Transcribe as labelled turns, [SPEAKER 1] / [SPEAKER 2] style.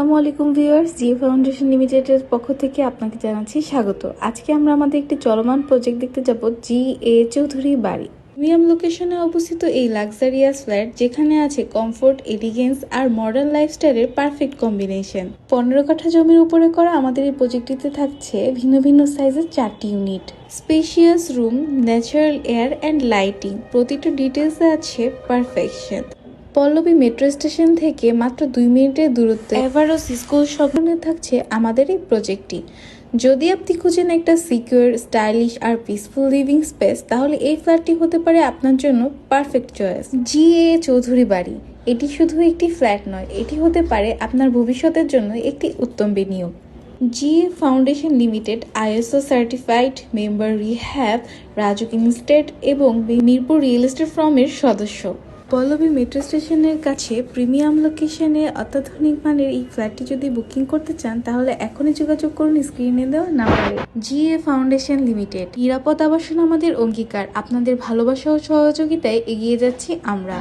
[SPEAKER 1] আসসালামু আলাইকুম viewers, GA foundation লিমিটেডের পক্ষ থেকে আপনাকে জানাচ্ছি স্বাগত। আজকে আমরা আমাদের একটি চলমান প্রজেক্ট দেখতে যাব, জিএ চৌধুরী বাড়ি। প্রিমিয়াম লোকেশনে অবস্থিত এই লাক্সারিয়াস ফ্ল্যাট, যেখানে আছে কমফোর্ট, এলিগেন্স আর মডার্ন লাইফস্টাইলের পারফেক্ট কম্বিনেশন। 15 কাঠা জমির উপরে করা আমাদের এই প্রজেক্টটিতে থাকছে ভিন্ন ভিন্ন সাইজের 4টি unit, spacious room, natural air and lighting, প্রতিটা ডিটেলসে আছে পারফেকশন। পল্লবী মেট্রো স্টেশন থেকে মাত্র 2 মিনিটের দূরত্বে এভারোস স্কুল সংলগ্নে থাকছে আমাদের এই প্রজেক্টটি। যদি আপনি খুঁজেন একটা সিকিউর, স্টাইলিশ আর পিসফুল লিভিং স্পেস, তাহলে এই ফ্ল্যাটটি হতে পারে আপনার জন্য পারফেক্ট চয়েস। জিএ চৌধুরী বাড়ি, এটি শুধু একটি ফ্ল্যাট নয়, এটি হতে পারে আপনার ভবিষ্যতের জন্য একটি উত্তম বিনিয়োগ। GA foundation limited ISO certified, member rehab, RAJUK instead এবং মিরপুর রিয়েল এস্টেট ফার্মের সদস্য। পল্লবী মেট্রো স্টেশনের কাছে প্রিমিয়াম লোকেশনে অত্যাধুনিক মানের এই ফ্ল্যাটটি যদি বুকিং করতে চান, তাহলে এখনই যোগাযোগ করুন স্ক্রিনে দেওয়া নাম্বারে। জিএ ফাউন্ডেশন লিমিটেড, নিরাপদ আবাসন আমাদের অঙ্গীকার। আপনাদের ভালোবাসা ও সহযোগিতায় এগিয়ে যাচ্ছি আমরা।